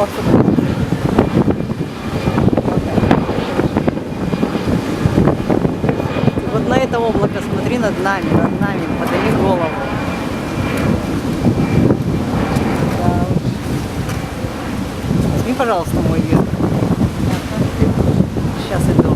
Вот на это облако смотри над нами, подними голову. Да. Возьми, пожалуйста, мой вверх. Сейчас иду.